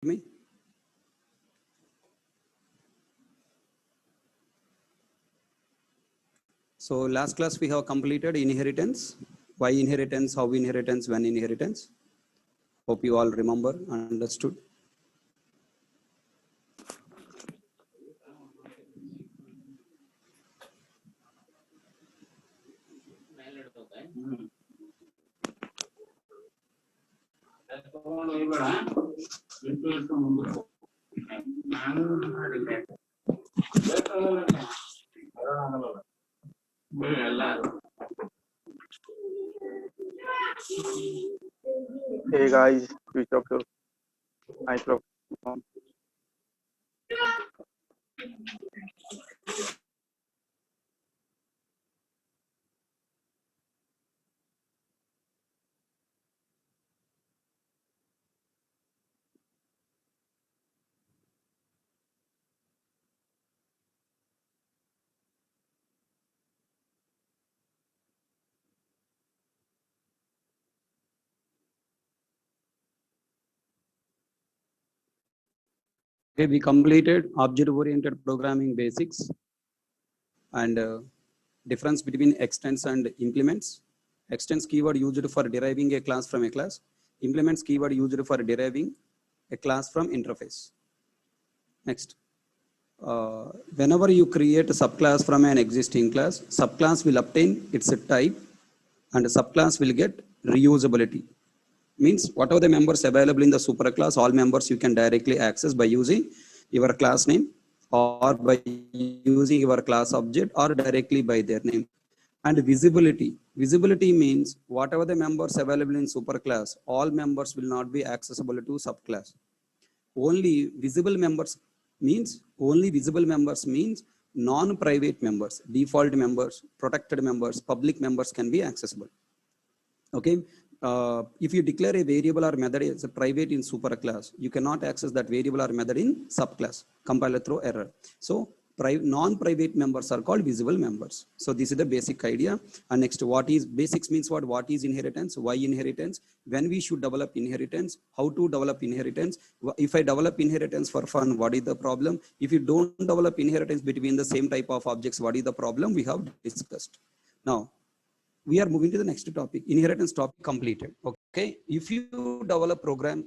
me? So last class we have completed inheritance. Why inheritance, how inheritance, when inheritance. Hope you all remember, understood. Hey guys, switch off your microphone. Okay, we completed object-oriented programming basics and difference between extents and implements. Extents keyword used for deriving a class from a class. Implements keyword used for deriving a class from interface. Next. Whenever you create a subclass from an existing class, subclass will obtain its type and the subclass will get reusability. Means whatever the members available in the superclass, all members you can directly access by using your class name or by using your class object or directly by their name. And visibility. Visibility means whatever the members available in superclass, all members will not be accessible to subclass. Only visible members means non-private members, default members, protected members, public members can be accessible. Okay. If you declare a variable or method as a private in superclass, you cannot access that variable or method in subclass. Compiler throw error. So non-private members are called visible members. So this is the basic idea. And next, what is basics means what? What is inheritance? Why inheritance? When we should develop inheritance? How to develop inheritance? If I develop inheritance for fun, what is the problem? If you don't develop inheritance between the same type of objects, what is the problem? We have discussed. Now, we are moving to the next topic. Inheritance topic completed. Okay. If you develop a program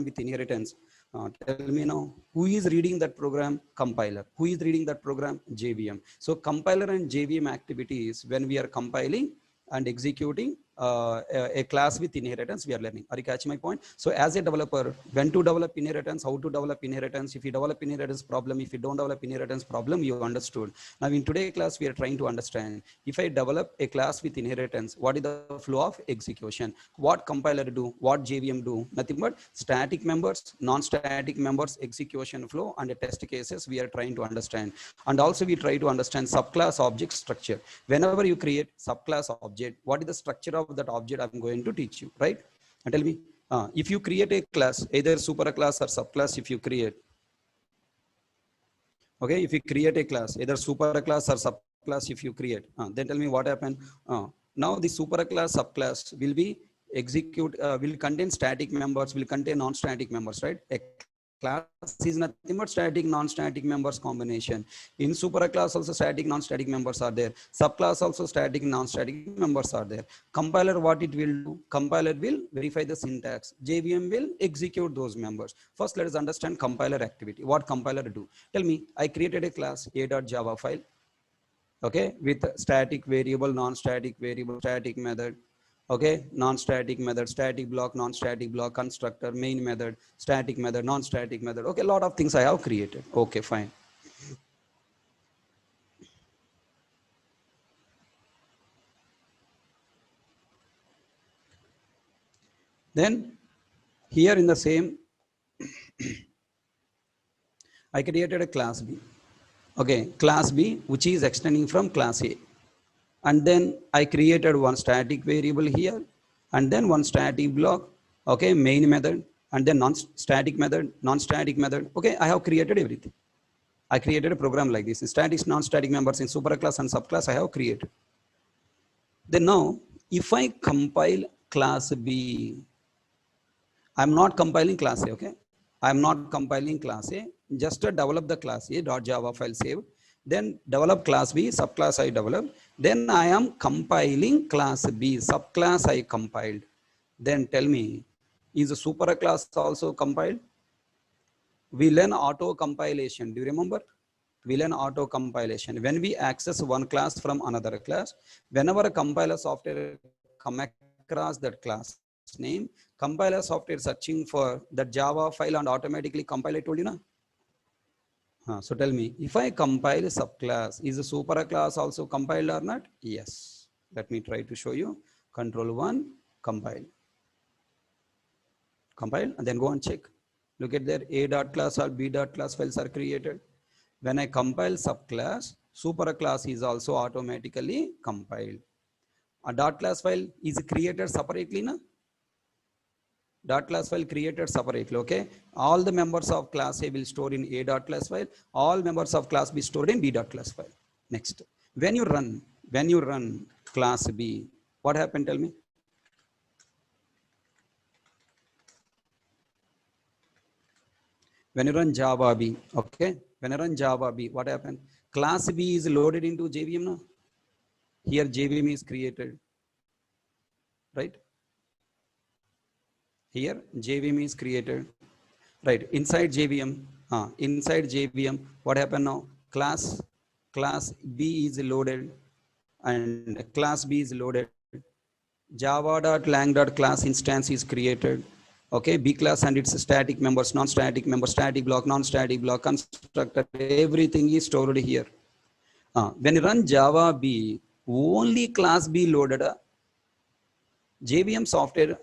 with inheritance, tell me now, who is reading that program? Compiler. Who is reading that program? JVM. So compiler and JVM activities when we are compiling and executing a class with inheritance, we are learning. Are you catching my point? So as a developer, when to develop inheritance, how to develop inheritance, if you develop inheritance problem, if you don't develop inheritance problem, you understood. Now in today's class, we are trying to understand, if I develop a class with inheritance, what is the flow of execution? What compiler do? What JVM do? Nothing but static members, non-static members, execution flow, and the test cases we are trying to understand. And also we try to understand subclass object structure. Whenever you create subclass object, what is the structure of that object? I'm going to teach you, right? And tell me, if you create a class, either superclass or subclass, if you create, okay, if you create a class, either superclass or subclass, if you create, then tell me what happened. Now the superclass, subclass will be will contain static members, will contain non-static members, right? A class is nothing but static, non-static members combination. In superclass also static, non-static members are there. Subclass also static, non-static members are there. Compiler, what it will do? Compiler will verify the syntax. JVM will execute those members. First, let us understand compiler activity. What compiler do? Tell me, I created a class a.java file, okay, with static variable, non-static variable, static method, okay, non-static method, static block, non-static block, constructor, main method, static method, non-static method. Okay, a lot of things I have created. Okay, fine. Then here in the same, I created a class B. Okay, class B, which is extending from class A. And then I created one static variable here, and then one static block, okay, main method, and then non-static method, non-static method. Okay, I have created everything. I created a program like this. Static, non-static members in superclass and subclass I have created. Then now, if I compile class B, I'm not compiling class A, okay? I'm not compiling class A, just to develop the class A .java file saved, then develop class B, subclass I developed, then I am compiling class B, subclass I compiled. Then tell me, is a super class also compiled? We learn auto compilation. Do you remember? We learn auto compilation. When we access one class from another class, whenever a compiler software come across that class name, compiler software searching for the Java file and automatically compile. I told you na. So tell me, if I compile a subclass, is a super class also compiled or not? Yes. Let me try to show you. Control 1, compile. Compile and then go and check. Look at there, A dot class or B dot class files are created. When I compile subclass, super class is also automatically compiled. A dot class file is created separately, na? Dot class file created separately, okay? All the members of class A will store in A dot class file. All members of class B stored in B dot class file. Next, when you run class B, what happened? Tell me. When you run Java B, okay? When I run Java B, what happened? Class B is loaded into JVM now. Here JVM is created, right? Here JVM is created, right? Inside JVM, what happened now? Class B is loaded, and class B is loaded. Java.lang.class instance is created. Okay, B class and its static members, non-static members, static block, non-static block, constructor, everything is stored here. When you run Java B, only class B loaded. JVM software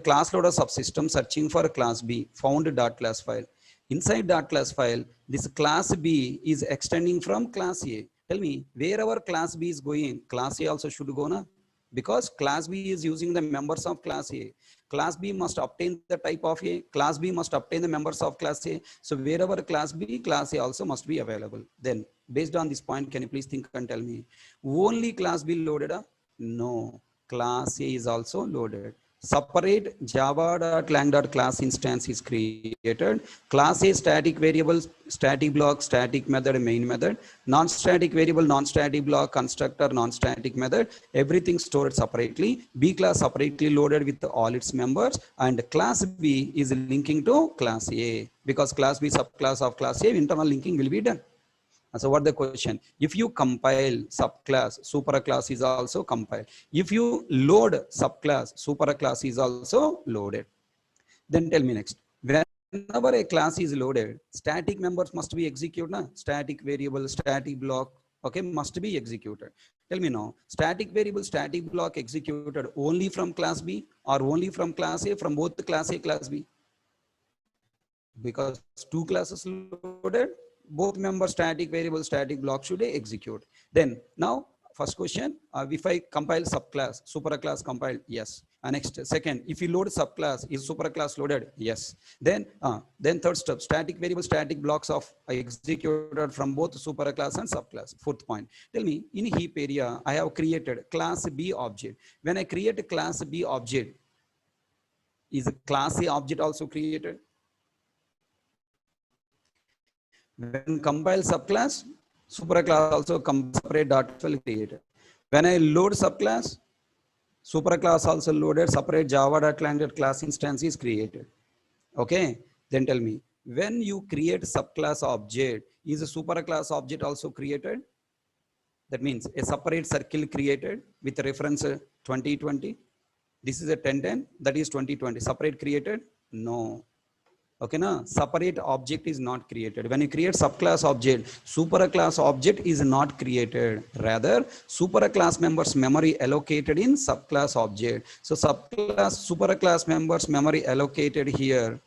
class loader subsystem searching for class B found dot class file. Inside dot class file, this class B is extending from class A. Tell me, wherever class B is going, class A also should go na? Because class B is using the members of class A. Class B must obtain the type of A. Class B must obtain the members of class A. So wherever class B, class A also must be available. Then based on this point, can you please think and tell me, only class B loaded? No. Class A is also loaded. Separate java.lang.class instance is created. Class A static variable, static block, static method, main method, non-static variable, non-static block, constructor, non-static method, everything stored separately. B class separately loaded with all its members, and class B is linking to class A, because class B subclass of class A, internal linking will be done. So what the question? If you compile subclass, superclass is also compiled. If you load subclass, superclass is also loaded. Then tell me next. Whenever a class is loaded, static members must be executed. Na? Static variable, static block, okay, must be executed. Tell me now, static variable, static block executed only from class B or only from class A, from both class A, class B? Because two classes loaded, both member static variable, static block should execute. Then now first question, if I compile subclass, superclass compiled, yes. Next, second, if you load subclass, is superclass loaded? Yes. Then third step, static variable, static blocks of executed from both superclass and subclass. Fourth point, tell me, in heap area, I have created class B object. When I create a class B object, is a class A object also created? When compile subclass, superclass also separate dot file created. When I load subclass, superclass also loaded, separate java.lang class instance is created. Okay, then tell me, when you create subclass object, is a superclass object also created? That means a separate circle created with reference 2020. This is a 1010, that is 2020. Separate created? No. Okay, na? Separate object is not created. When you create subclass object, superclass object is not created. Rather, superclass members memory allocated in subclass object. So subclass, superclass members memory allocated here.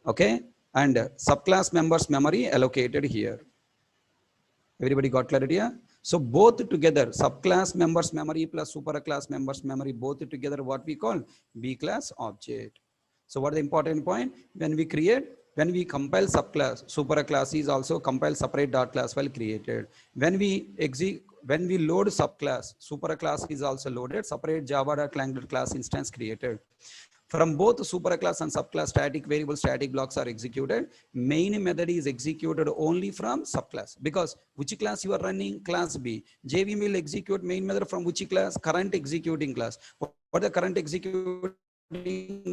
Okay, and subclass members memory allocated here. Everybody got clarity? Yeah? So both together, subclass members memory plus superclass members memory, both together, what we call B class object. So what is the important point? When we compile subclass, superclass is also compile separate dot class file created. When we load subclass, superclass is also loaded, separate java.lang class instance created. From both superclass and subclass, static variable, static blocks are executed. Main method is executed only from subclass, because which class you are running? Class B. JVM will execute main method from which class? Current executing class. What the current executing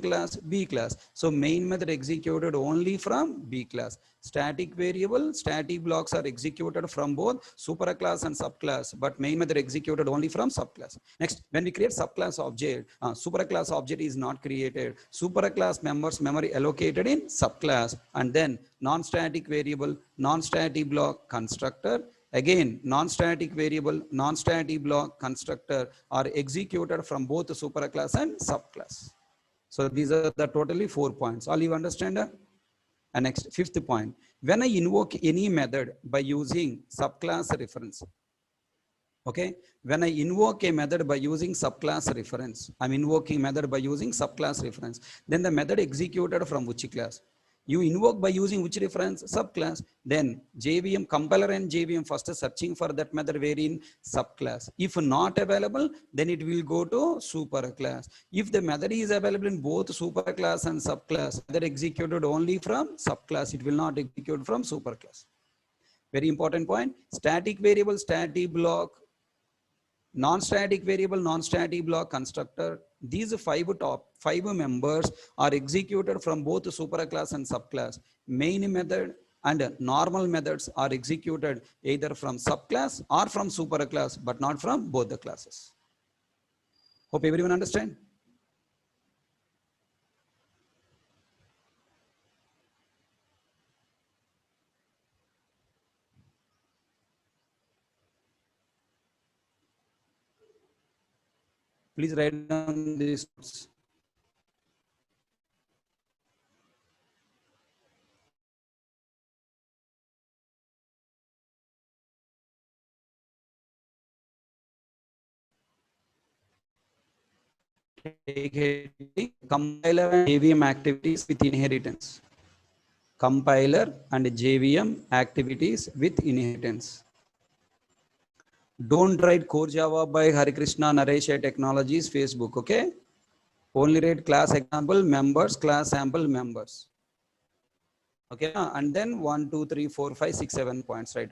class? B class. So main method executed only from B class. Static variable, static blocks are executed from both superclass and subclass, but main method executed only from subclass. Next, when we create subclass object, superclass object is not created. Superclass members memory allocated in subclass, and then non-static variable, non-static block constructor. Again, non-static variable, non-static block constructor are executed from both superclass and subclass. So these are the totally 4 points. All you understand? And next, fifth point. When I invoke any method by using subclass reference, okay, when I invoke a method by using subclass reference, I'm invoking method by using subclass reference, then the method executed from which class? You invoke by using which reference? Subclass. Then JVM compiler and JVM first searching for that method wherein subclass. If not available, then it will go to superclass. If the method is available in both superclass and subclass, method executed only from subclass, it will not execute from superclass. Very important point. Static variable, static block, non-static variable, non-static block constructor. These five members are executed from both superclass and subclass. Main method and normal methods are executed either from subclass or from superclass, but not from both the classes. Hope everyone understand. Please write down these notes. Compiler and JVM activities with inheritance. Compiler and JVM activities with inheritance. Don't write core Java by Hari Krishna Naresh Technologies Facebook, okay? Only write class example members, class sample members. Okay, and then 1, 2, 3, 4, 5, 6, 7 points, right?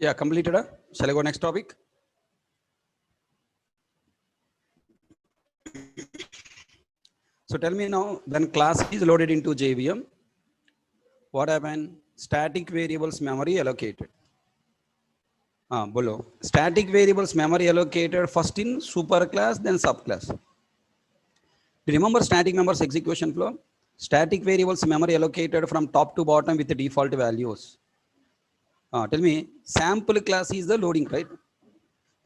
Yeah, completed. Shall I go next topic? So tell me now, when class is loaded into JVM, what happened? Static variables memory allocated. Below. Static variables memory allocated first in superclass, then subclass. Do you remember static members execution flow? Static variables memory allocated from top to bottom with the default values. Tell me, sample class is the loading, right?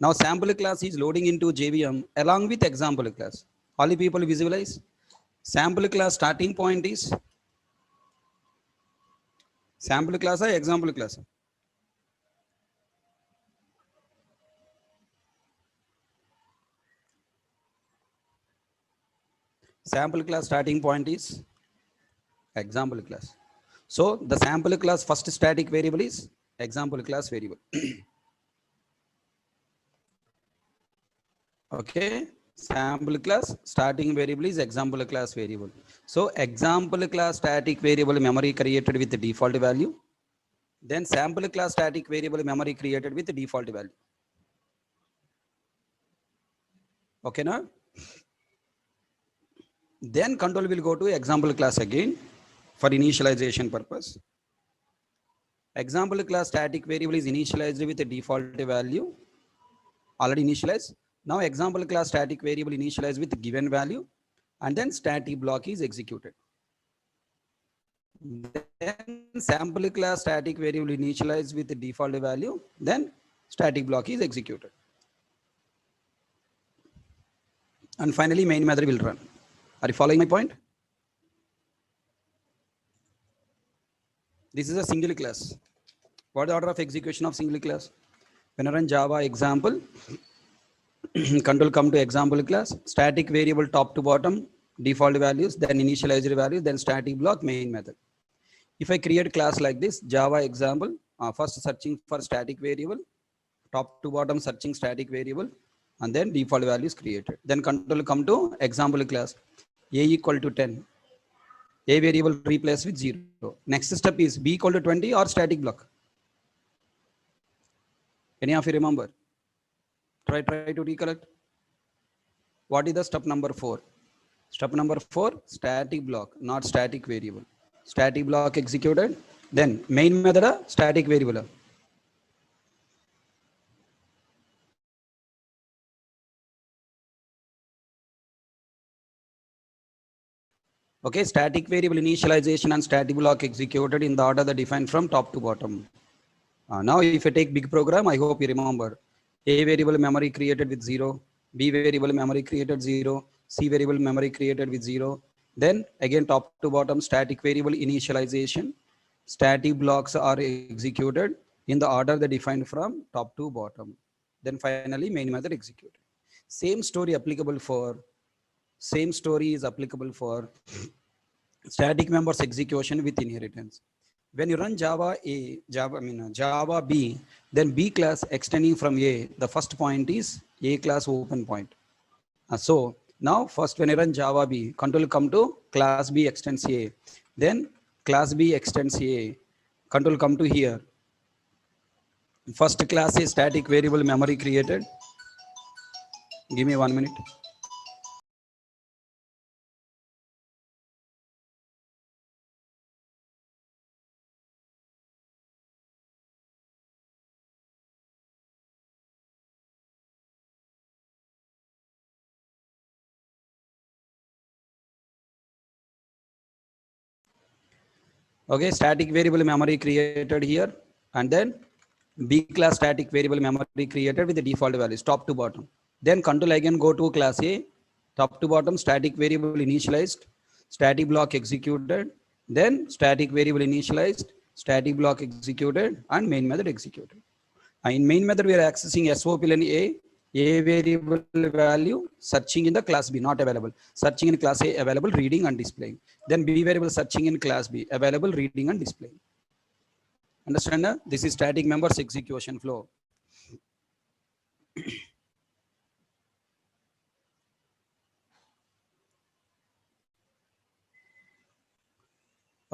Now sample class is loading into JVM along with example class. All the people visualize. Sample class starting point is sample class or example class? Sample class starting point is example class. So the sample class first static variable is example class variable. Okay, sample class starting variable is example class variable. So example class static variable memory created with the default value. Then sample class static variable memory created with the default value. Okay, now? Then control will go to example class again for initialization purpose. Example class static variable is initialized with the default value. Already initialized. Now example class static variable initialized with given value, and then static block is executed. Then sample class static variable initialized with the default value, then static block is executed. And finally main method will run. Are you following my point? This is a single class. What is the order of execution of single class? When I run Java example, control come to example class, static variable top to bottom, default values, then initialized values, then static block, main method. If I create class like this, Java example, first searching for static variable, top to bottom searching static variable, and then default values created. Then control come to example class, a equal to 10. A variable replace with 0. Next step is b equal to 20 or static block. Any of you remember? Try to recollect. What is the step number 4? Step number 4, static block, not static variable. Static block executed. Then main method, static variable. Okay, static variable initialization and static block executed in the order that defined from top to bottom. Now, if you take big program, I hope you remember. A variable memory created with 0, B variable memory created 0, C variable memory created with 0. Then again top to bottom static variable initialization. Static blocks are executed in the order they defined from top to bottom. Then finally main method executed. Same story is applicable for static members execution with inheritance. When you run Java B, then B class extending from A, the first point is A class open point. So now first when I run Java B, control come to class B extends A, then class B extends A, control come to here. First class is static variable memory created. Give me 1 minute. Okay, static variable memory created here, and then B class static variable memory created with the default values top to bottom. Then control again go to class A, top to bottom static variable initialized, static block executed, then static variable initialized, static block executed, and main method executed. In main method, we are accessing SOP ln A variable value, searching in the class B, not available. Searching in class A, available, reading and displaying. Then B variable searching in class B, available, reading and displaying. Understand? This is static members execution flow.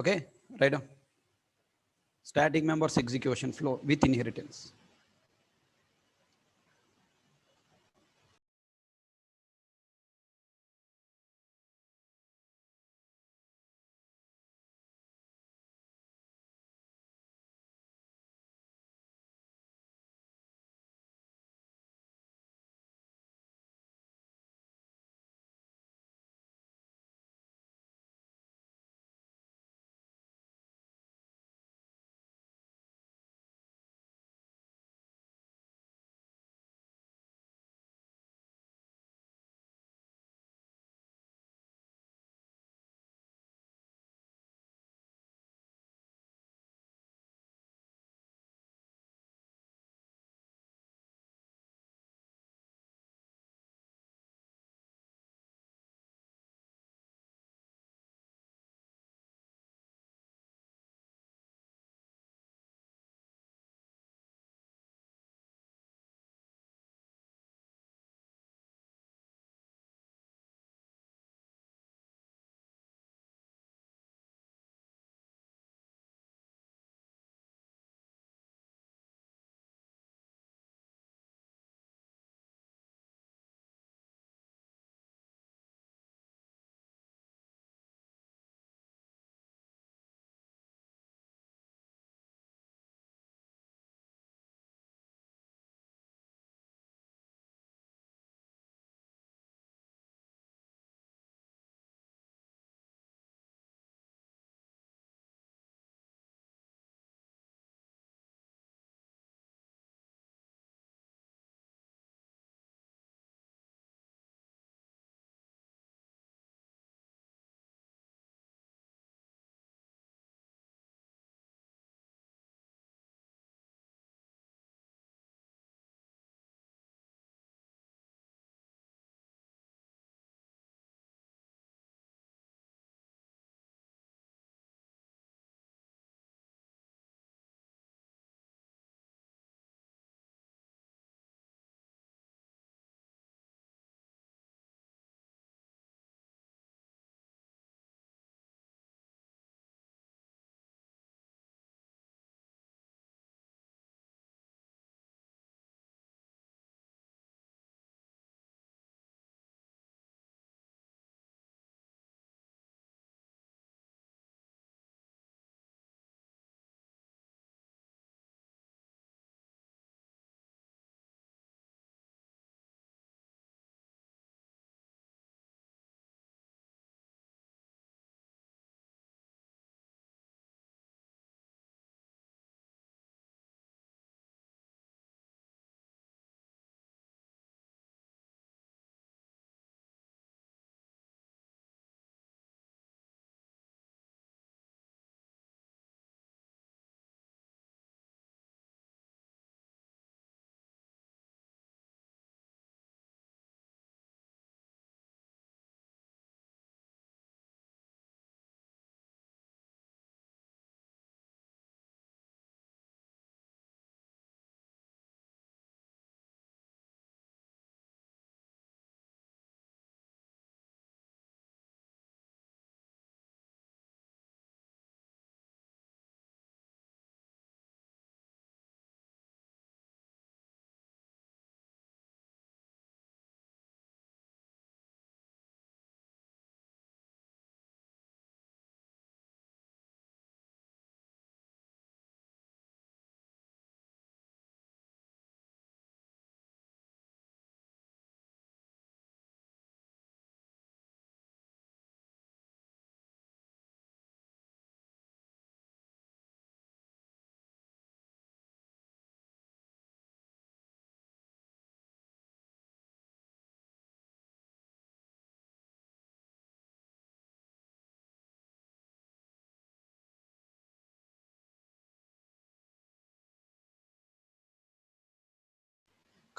Okay, right now. Static members execution flow with inheritance.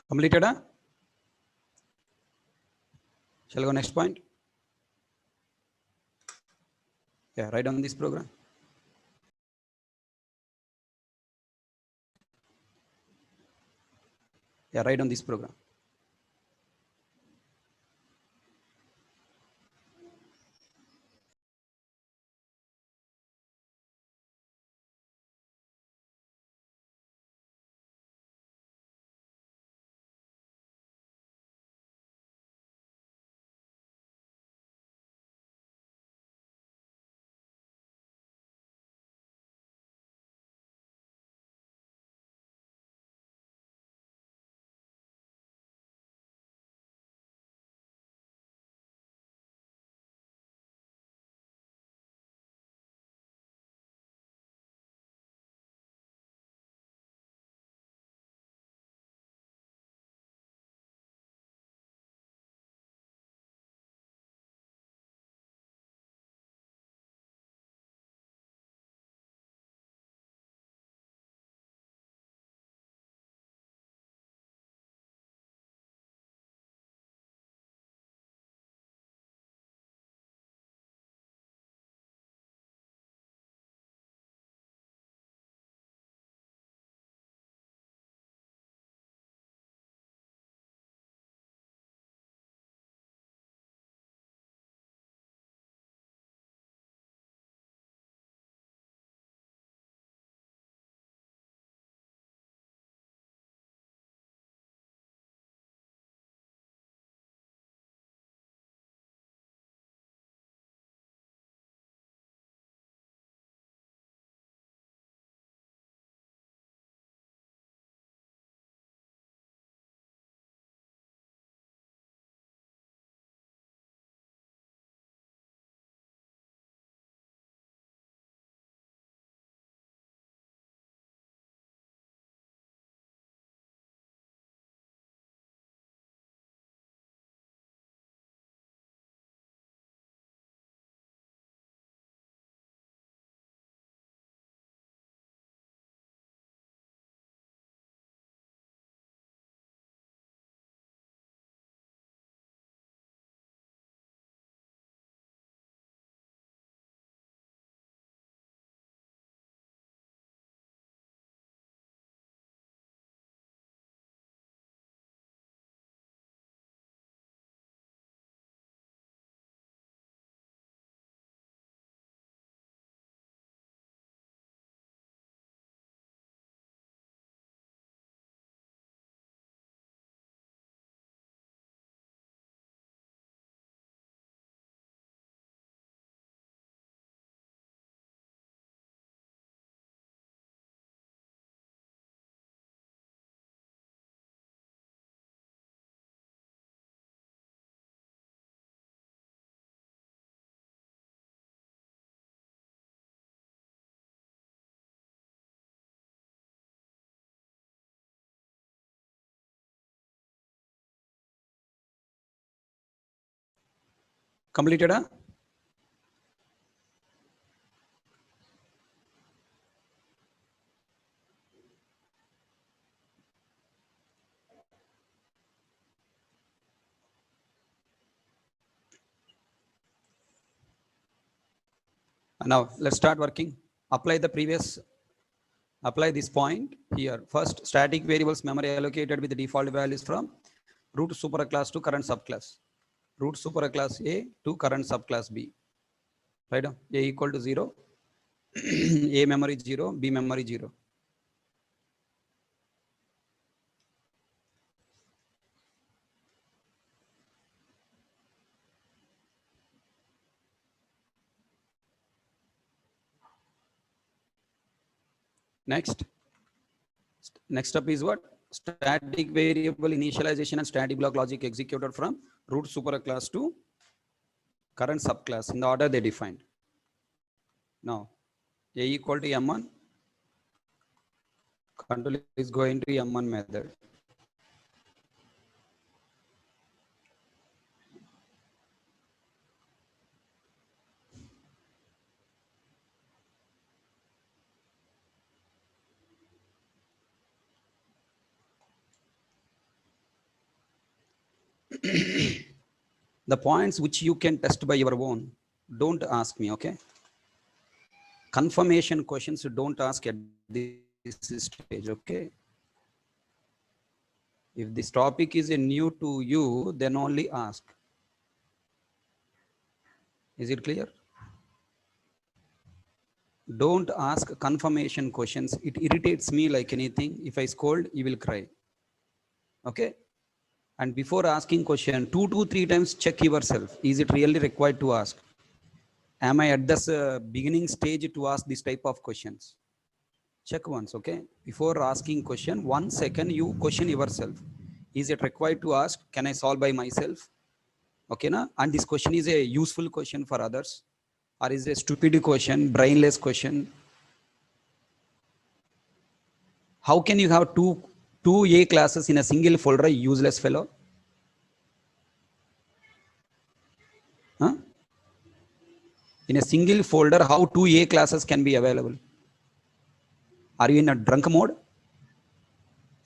Completed? Shall we go next point? Yeah, write down this program. Yeah, write down this program. Completed? Now let's start working. Apply this point here. First, static variables memory allocated with the default values from root superclass to current subclass. Root superclass A to current subclass B. Right? A equal to 0, A memory 0, B memory 0. Next up is what? Static variable initialization and static block logic executed from root superclass to current subclass in the order they defined. Now, A equal to M1, control is going to M1 method. The points which you can test by your own, don't ask me, okay? Confirmation questions, don't ask at this stage, okay? If this topic is new to you, then only ask. Is it clear? Don't ask confirmation questions. It irritates me like anything. If I scold, you will cry. Okay? And before asking question, 2 to 3 times check yourself. Is it really required to ask? Am I at this beginning stage to ask this type of questions? Check once, okay? Before asking question, 1 second you question yourself. Is it required to ask? Can I solve by myself? Okay, na? And this question is a useful question for others, or is a stupid question, brainless question? How can you have two A classes in a single folder, useless fellow? Huh? In a single folder, how 2 A classes can be available? Are you in a drunk mode?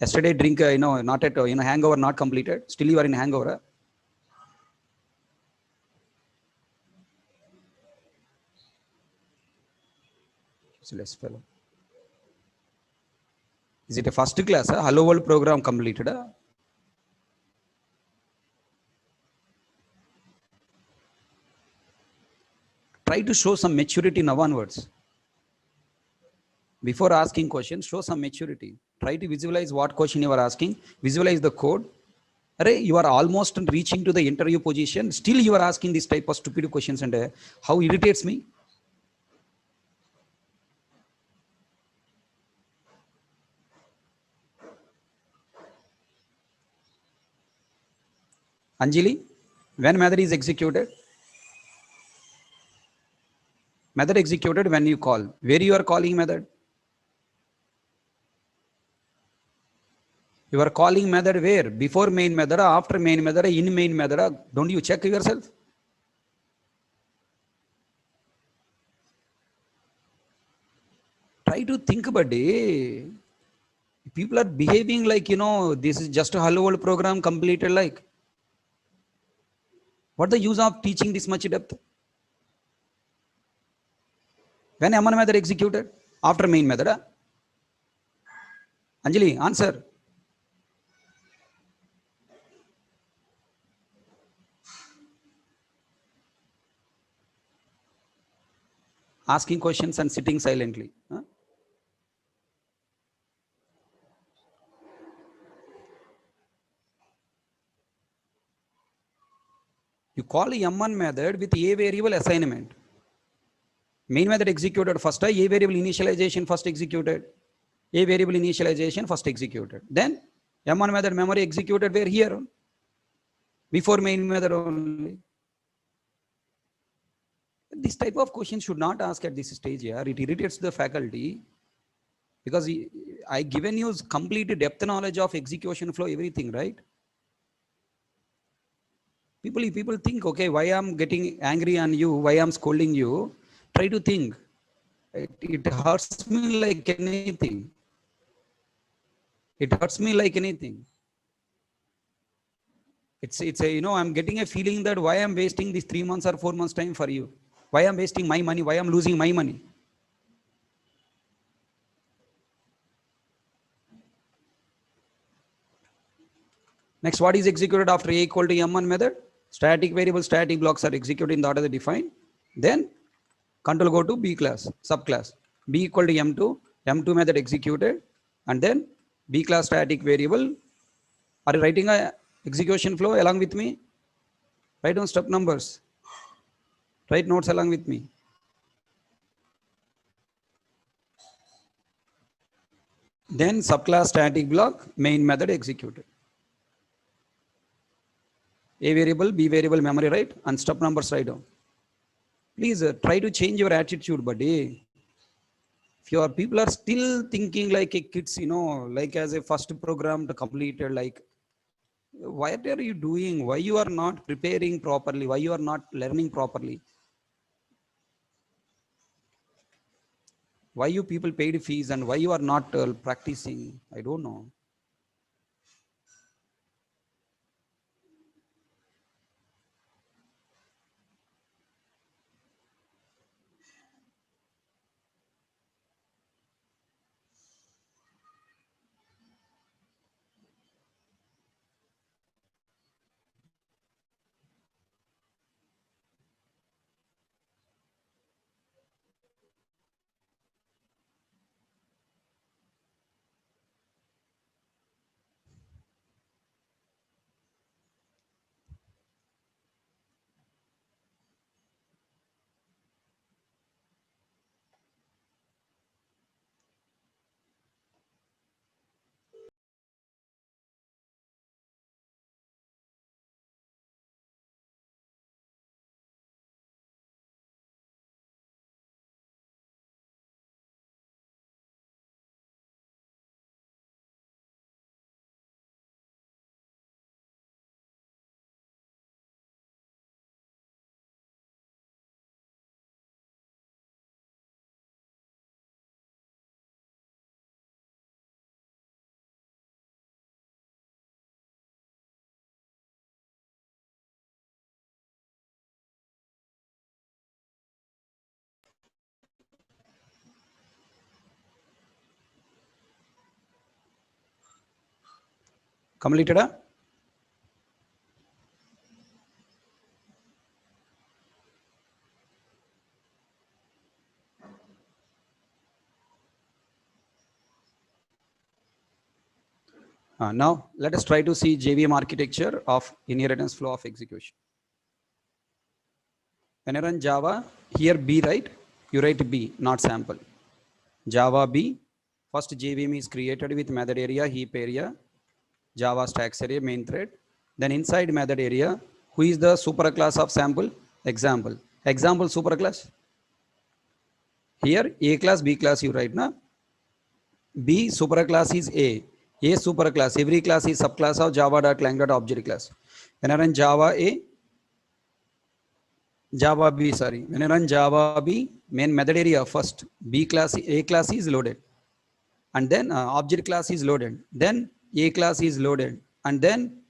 Yesterday drink, not at, hangover not completed. Still you are in hangover. Useless fellow. Is it a first class? Hello World program completed? Try to show some maturity now onwards. Before asking questions, show some maturity. Try to visualize what question you are asking. Visualize the code. You are almost reaching to the interview position. Still you are asking this type of stupid questions, and how irritates me. Anjali, when method is executed? Method executed when you call. Where you are calling method? You are calling method where? Before main method, after main method, in main method. Don't you check yourself? Try to think about it. People are behaving like, this is just a hello world program completed like. What the use of teaching this much depth? When M1 method executed? After main method? Anjali, answer. Asking questions and sitting silently. Huh? You call M1 method with A variable assignment. Main method executed first, A variable initialization first executed. A variable initialization first executed. Then M1 method memory executed where here? Before main method only. This type of question should not ask at this stage here. It irritates the faculty because I given you complete depth knowledge of execution flow, everything, right? People think, okay, why I'm getting angry on you, why I'm scolding you. Try to think. It hurts me like anything. It hurts me like anything. It's a, I'm getting a feeling that why I'm wasting this 3 months or 4 months time for you. Why I'm wasting my money, why I'm losing my money. Next, what is executed after A equal to M1 method? Static variable, static blocks are executed in the order they define. Then control go to B class, subclass. B equal to M2, M2 method executed, and then B class static variable. Are you writing a execution flow along with me? Write down step numbers. Write notes along with me. Then subclass static block, main method executed. A variable, B variable memory, right? And step numbers write down. Please try to change your attitude, buddy. If your people are still thinking like a kids, like as a first program to completed, like, what are you doing? Why you are not preparing properly? Why you are not learning properly? Why you people paid fees and why you are not practicing? I don't know. Completed? Now let us try to see JVM architecture of inheritance flow of execution. When you run Java, here B, right? You write B, not sample. Java B, first JVM is created with method area, heap area, Java stacks array, main thread. Then inside method area, who is the superclass of sample? Example. Example superclass. Here A class, B class you write na. B superclass is A. A superclass. Every class is subclass of java.lang.object class. When I run Java A, Java B, sorry. When I run Java B, main method area first, B class, A class is loaded. And then object class is loaded. Then A class is loaded. And then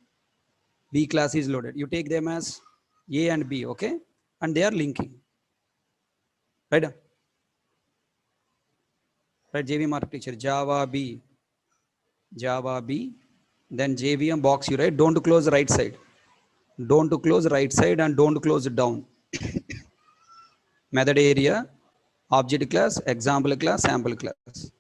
B class is loaded. You take them as A and B, okay? And they are linking. Right? Right, JVM architecture, Java B, then JVM box you write, don't close right side. Don't close right side and don't close it down. Method area, object class, example class, sample class.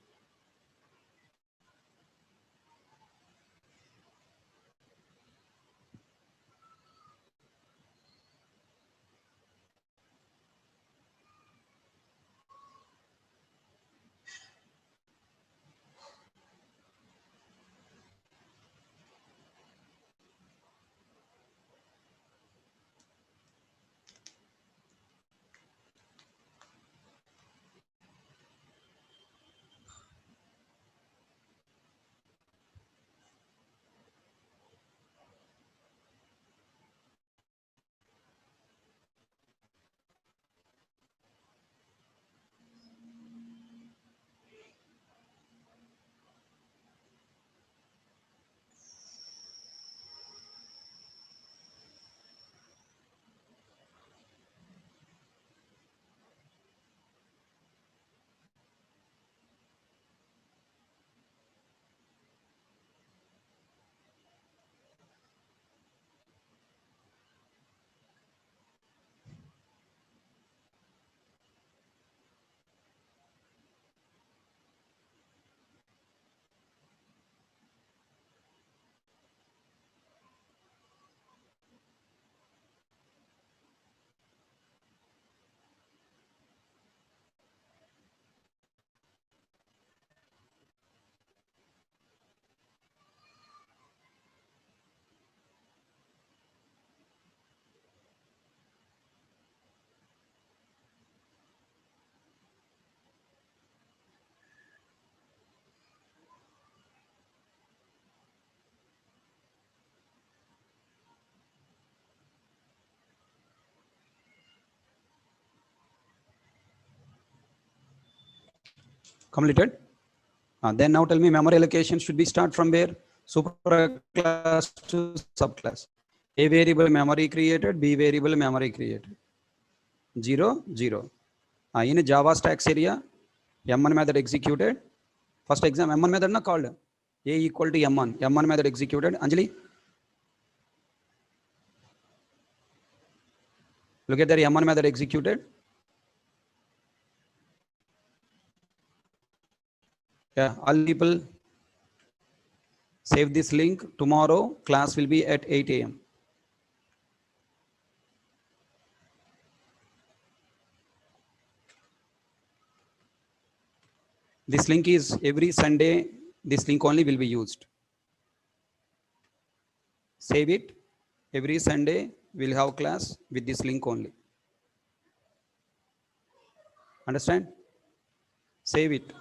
Completed? Then now tell me memory allocation should be start from where? Superclass to subclass. A variable memory created, B variable memory created. 0, 0. In Java stacks area, M1 method executed. First exam, M1 method na called. A equal to M1. M1 method executed. Anjali? Look at that M1 method executed. Yeah, all people save this link. Tomorrow class will be at 8 a.m. This link is every Sunday. This link only will be used. Save it. Every Sunday we'll have class with this link only. Understand? Save it.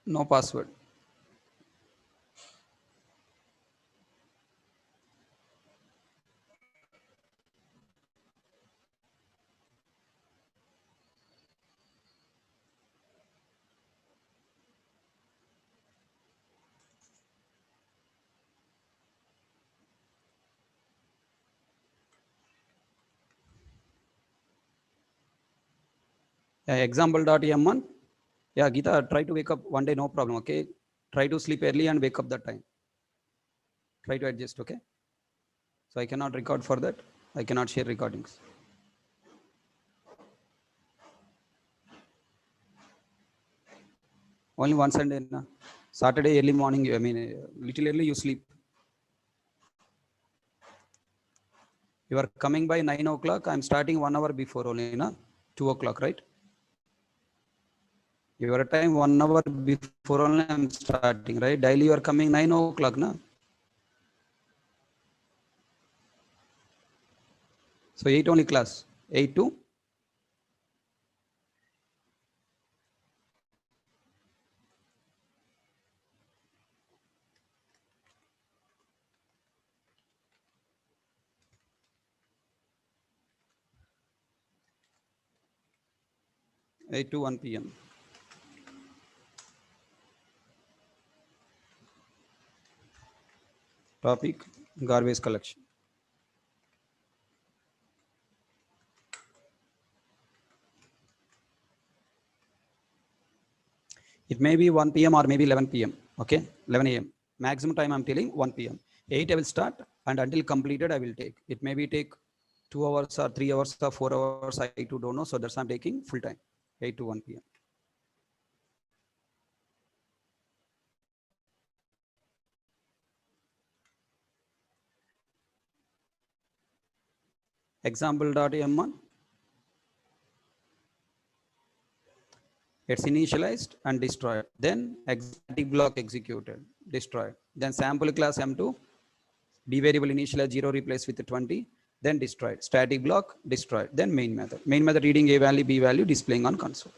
No password. Example.m1. Yeah, Geeta, try to wake up one day, no problem, okay? Try to sleep early and wake up that time. Try to adjust, okay? So I cannot record for that. I cannot share recordings. Only one Sunday, na? Saturday early morning, I mean, little early you sleep. You are coming by 9 o'clock. I'm starting 1 hour before only, na? 2 o'clock, right? Your time 1 hour before only I'm starting, right? Daily you are coming 9 o'clock, na? So 8 only class. 8 to 8 to 1 p.m. Topic garbage collection. It may be 1 p.m. or maybe 11 p.m. Okay, 11 a.m. Maximum time I'm telling 1 p.m. 8 I will start and until completed I will take. It may be take 2 hours or 3 hours or 4 hours. I too don't know. So that's why I'm taking full time, 8 to 1 p.m. Example.m1. It's initialized and destroyed. Then static block executed, destroyed. Then sample class M2, b variable initialize 0 replaced with 20, then destroyed. Static block destroyed. Then main method. Main method reading a value, b value, displaying on console.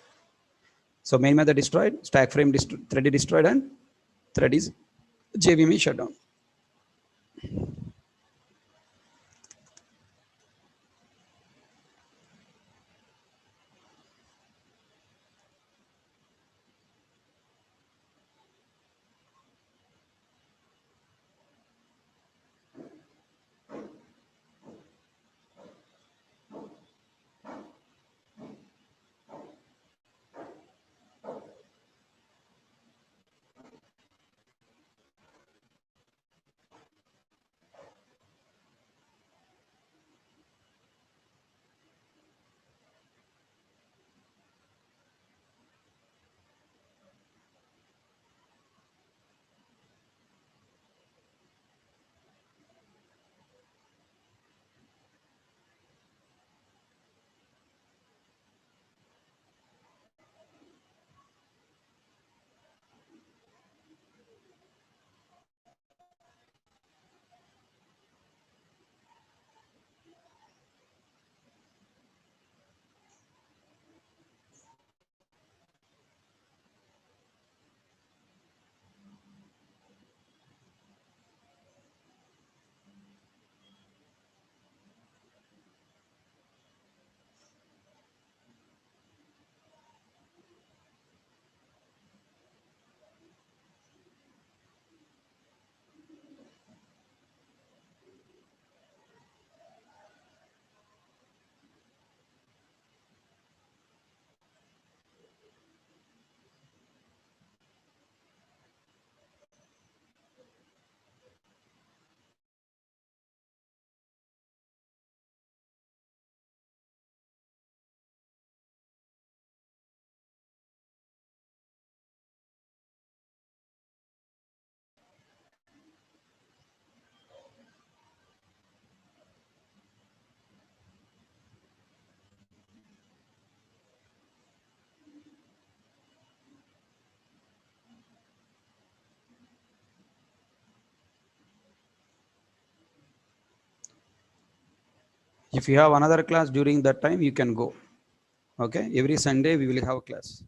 So main method destroyed, stack frame thread is destroyed, and thread is JVM shut down. If you have another class during that time, you can go. Okay, every Sunday we will have a class.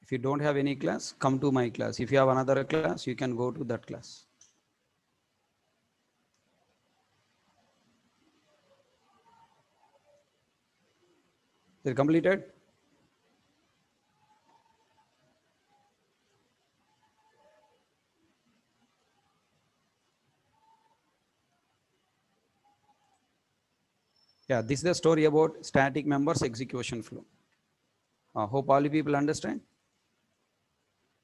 If you don't have any class, come to my class. If you have another class, you can go to that class. Is it completed? Yeah, this is the story about static members execution flow. Hope all you people understand.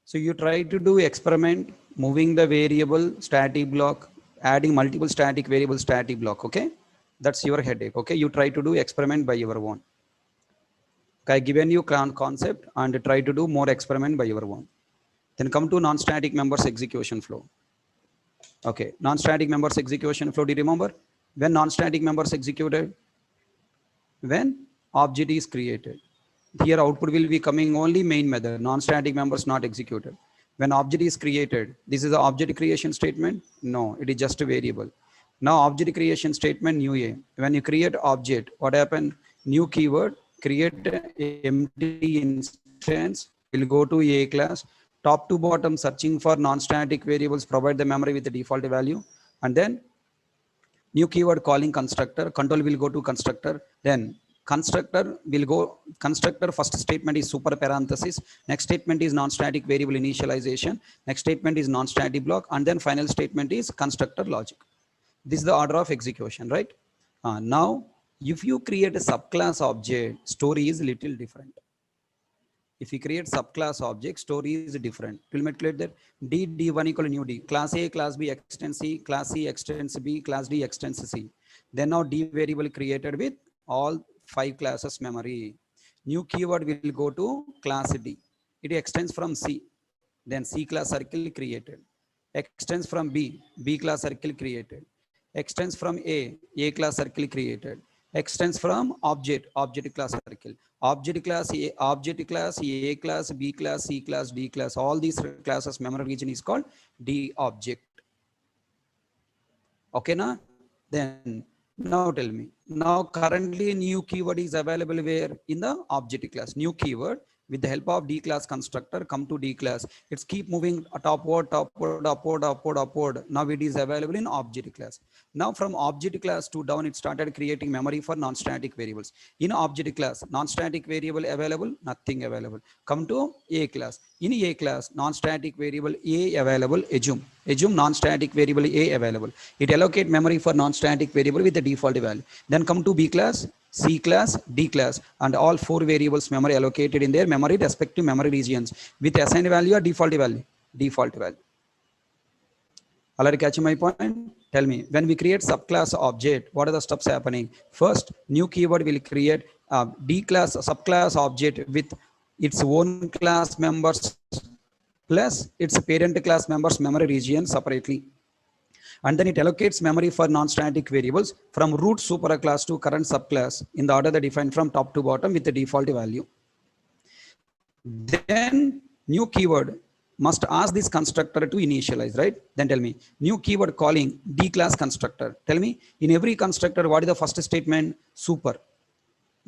So you try to do experiment, moving the variable static block, adding multiple static variable static block. Okay, that's your headache. Okay, you try to do experiment by your own. Okay, I given you concept and try to do more experiment by your own. Then come to non-static members execution flow. Okay, non-static members execution flow. Do you remember when non-static members executed? When object is created. Here output will be coming only main method, non-static members not executed. When object is created, this is the object creation statement. No, it is just a variable. Now object creation statement new A. When you create object, what happened? New keyword, create empty instance, will go to A class. Top to bottom searching for non-static variables, provide the memory with the default value. And then new keyword calling constructor, control will go to constructor, then constructor will go, constructor first statement is super parenthesis, next statement is non-static variable initialization, next statement is non-static block, and then final statement is constructor logic. This is the order of execution, right? Now if you create a subclass object, story is little different. If we create subclass object, story is different. It will make clear that D1 equal to new D. Class A, class B extends C, class C extends B, class D extends C. Then now D variable created with all 5 classes memory. New keyword will go to class D. It extends from C. Then C class circle created. Extends from B, B class circle created. Extends from A class circle created. Extends from object class circle. Object class A class, B class, C class, D class. All these classes memory region is called D object. Okay, na? Then now tell me. Now currently new keyword is available where? In the object class. New keyword with the help of D class constructor come to D class. It's keep moving upward, upward, upward, upward, upward. Now it is available in object class. Now from object class to down, it started creating memory for non-static variables. In object class, non-static variable available, nothing available. Come to A class. In A class, non-static variable A available, assume non-static variable A available. It allocate memory for non-static variable with the default value. Then come to B class, C class, D class, and all 4 variables memory allocated in their memory respective memory regions with assigned value or default value. Default value. Already catching my point? Tell me, when we create subclass object, what are the steps happening? First, new keyword will create a D class subclass object with its own class members plus its parent class members memory region separately. And then it allocates memory for non-static variables from root superclass to current subclass in the order that defined from top to bottom with the default value. Then new keyword must ask this constructor to initialize, right? Then tell me, new keyword calling D class constructor. Tell me, in every constructor, what is the first statement? Super.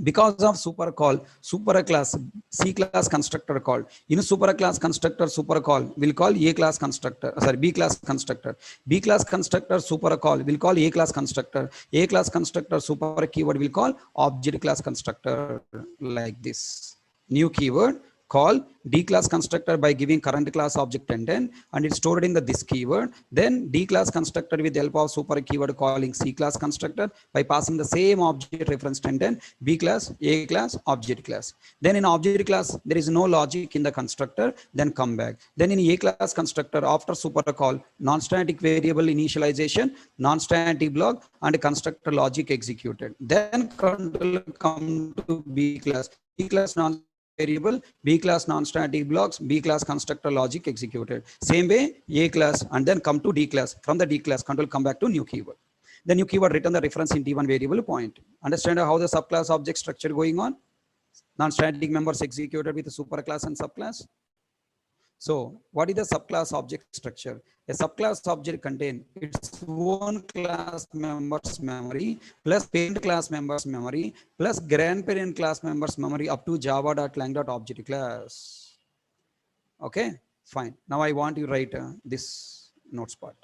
Because of super call, super class, C class constructor called. In super class constructor, super call will call A class constructor, sorry, B class constructor. B class constructor, super call will call A class constructor. A class constructor, super keyword will call object class constructor, like this. New keyword call D class constructor by giving current class object intent, and it's stored in the this keyword. Then D class constructor with the help of super keyword calling C class constructor by passing the same object reference intent B class, A class, object class. Then in object class, there is no logic in the constructor, then come back. Then in A class constructor, after super call, non-static variable initialization, non-static block, and constructor logic executed. Then come to B class. B class non variable, B class non-static blocks, B class constructor logic executed. Same way, A class, and then come to D class. From the D class, control come back to new keyword. The new keyword return the reference in D1 variable point. Understand how the subclass object structure going on? Non-static members executed with superclass and subclass. So what is the subclass object structure? A subclass object contains its own class members memory plus parent class members memory plus grandparent class members memory up to java.lang.object class. Okay, fine. Now I want you to write this notes part.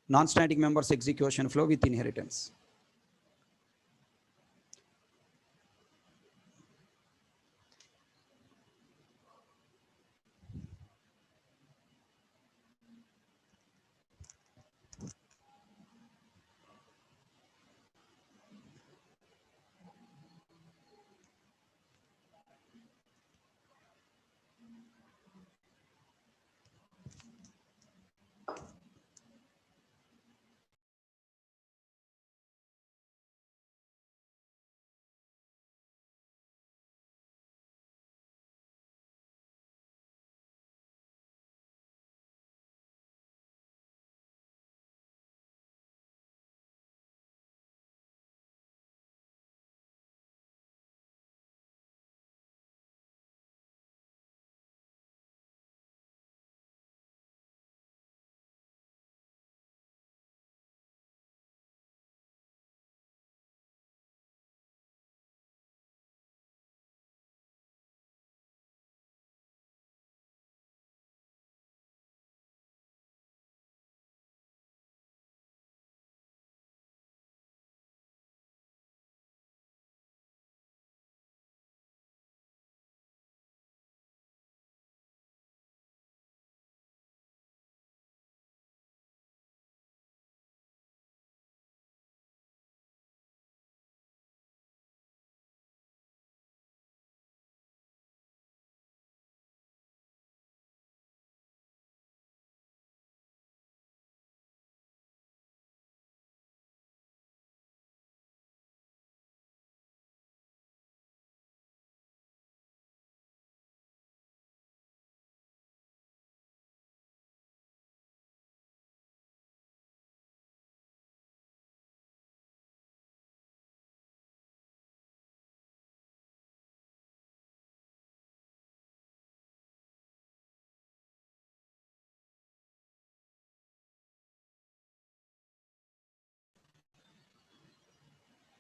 Non-static members execution flow with inheritance.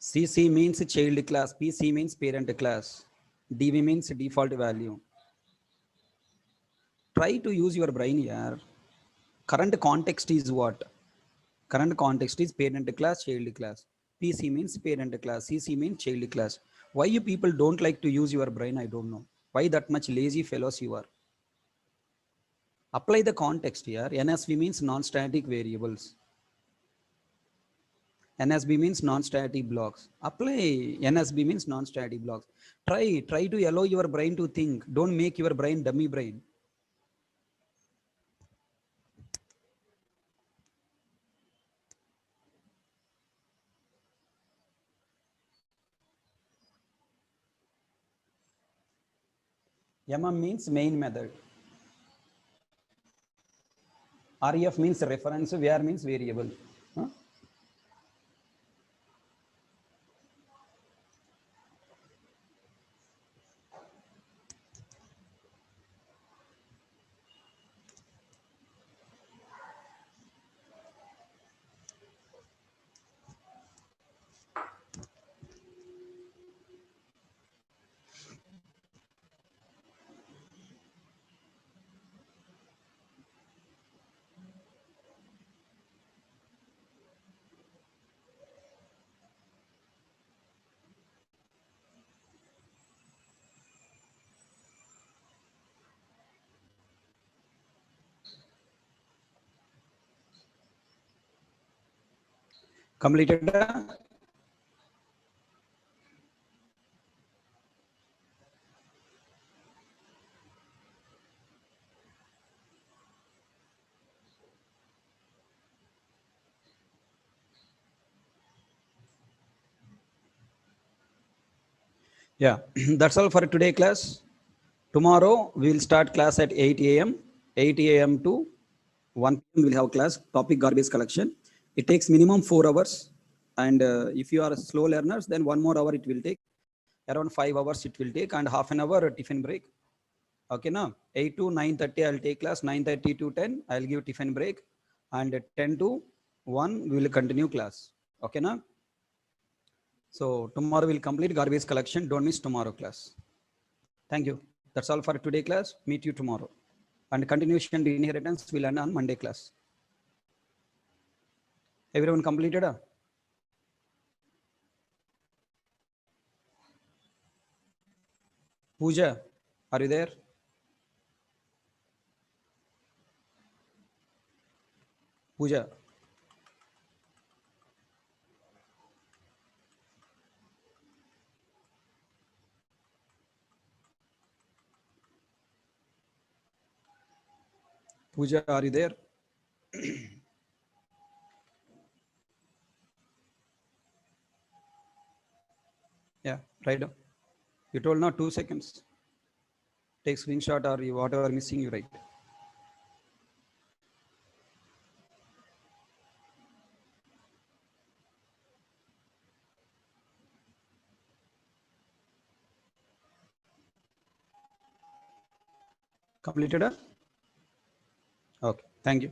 CC means child class, PC means parent class, DV means default value. Try to use your brain here. Current context is what? Current context is parent class, child class. PC means parent class, CC means child class. Why you people don't like to use your brain, I don't know. Why that much lazy fellows you are? Apply the context here. NSV means non-static variables. NSB means non-static blocks. Apply NSB means non-static blocks. Try to allow your brain to think. Don't make your brain dummy brain. MM means main method. REF means reference. VAR means variable. Huh? Completed. Yeah, that's all for today class. Tomorrow we will start class at 8 a.m. 8 a.m. to 1 p.m. we'll have class, topic garbage collection. It takes minimum 4 hours. And if you are slow learners, then 1 more hour it will take. Around 5 hours it will take, and half an hour tiffin break. Okay, now 8 to 9:30 I'll take class, 9:30 to 10 I'll give tiffin break, and 10 to 1 we will continue class. Okay, now. So tomorrow we'll complete garbage collection. Don't miss tomorrow class. Thank you. That's all for today class. Meet you tomorrow. And continuation and inheritance will end on Monday class. Everyone completed? Pooja, are you there? Pooja. Pooja, are you there? Yeah, right. You told now 2 seconds. Take screenshot or you, whatever missing you write. Completed? Okay, thank you.